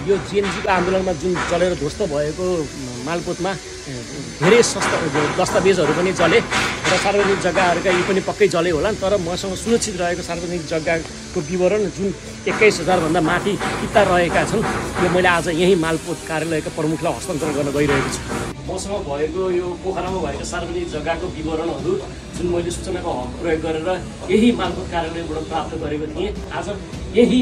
यो जिएनजीको आन्दोलनमा जुन चलेर ध्वस्त भएको मालपोतमा धेरै दस्तावेजहरू पनि चले र सार्वजनिक जग्गाहरूका यी पनि पक्कै चले होला, तर मसँग सुरक्षित रहेको सार्वजनिक जग्गाको विवरण जुन 21,000 भन्दा माथि किता रहेका छन्, यो मैले आज यही मालपोत कार्यालयका प्रमुखलाई हस्तान्तरण गर्न गइरहेको छु। मसँग भएको यो पोखरामा भएको सार्वजनिक जग्गाको विवरणहरू जुन मैले सूचनाको हक प्रयोग गरेर यही मालपोत कार्यालयबाट प्राप्त गरेको थिएँ, आज यही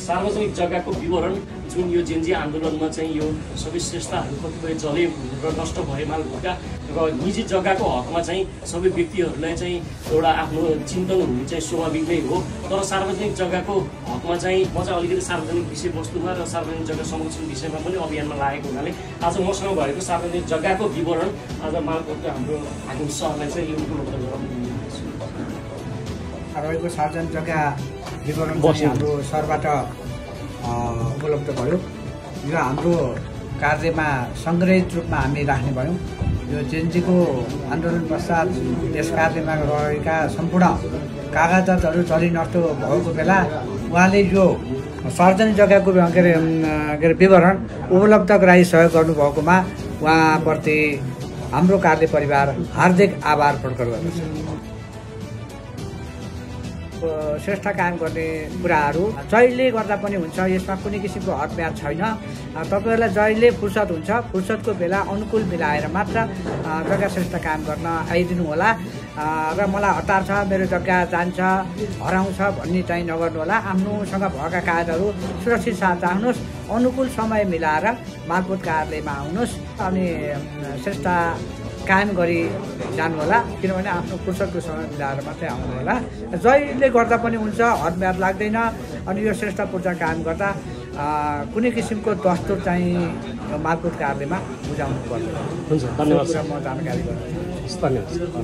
सार्वजनिक जग्गाको विवरण जुन यो जेएनजी आन्दोलनमा चाहिँ यो सबै श्रेष्ठहरू कतिपय जले र नष्ट भए मालपोतका र निजी जग्गाको हकमा चाहिँ सबै व्यक्तिहरूलाई चाहिँ एउटा आफ्नो चिन्तन हुनु चाहिँ स्वाभाविक नै हो, तर सार्वजनिक जग्गाको हकमा चाहिँ म चाहिँ अलिकति सार्वजनिक विषयवस्तुमा र सार्वजनिक जग्गा संरक्षण विषयमा पनि अभियानमा लागेको हुनाले आज मसँग भएको सार्वजनिक जग्गाको विवरण आज मालपोतको हाम्रो हाकिम सरलाई चाहिँ यो उपलब्ध गराउनु सार्वजनिक जग्गा विवरण हाम्रो सरबाट उपलब्ध भयो। यो हाम्रो कार्यमा सङ्ग्रहित रूपमा हामी राख्ने भयौँ। यो जेएनजीको आन्दोलन पश्चात यस कार्यमा रहेका सम्पूर्ण कागजातहरू चलि नष्ट भएको बेला उहाँले यो सार्वजनिक जग्गाको के अरे विवरण उपलब्ध गराई सहयोग गर्नुभएकोमा उहाँप्रति हाम्रो कार्य परिवार हार्दिक आभार प्रकट गर्दछ। श्रेष्ठ कायम गर्ने कुराहरू जहिले गर्दा पनि हुन्छ, यसमा कुनै किसिमको हदम्याद छैन। तपाईँहरूलाई जहिले फुर्सद हुन्छ, फुर्सदको बेला अनुकूल मिलाएर मात्र जग्गा श्रेष्ठ कायम गर्न आइदिनु होला र मलाई हतार छ, मेरो जग्गा जान्छ, हराउँछ भन्ने चाहिँ नगर्नु होला। आफ्नोसँग भएका कागजहरू सुरक्षित साथ राख्नुहोस्, अनुकूल समय मिलाएर मालपोत कार्यालयमा आउनुहोस् अनि श्रेष्ठ कायम गरी जानु होला, किनभने आफ्नो फुर्सदको समय मिलाएर मात्रै आउनु होला। जहिले गर्दा पनि हुन्छ, हदम्याद लाग्दैन। अनि यो श्रेष्ठ पूर्जा कायम गर्दा कुनै किसिमको दस्तुर चाहिँ मालपोत कार्यालयमा बुझाउनु पर्दैन। हुन्छ, धन्यवाद। म जानकारी गर्छु। धन्यवाद।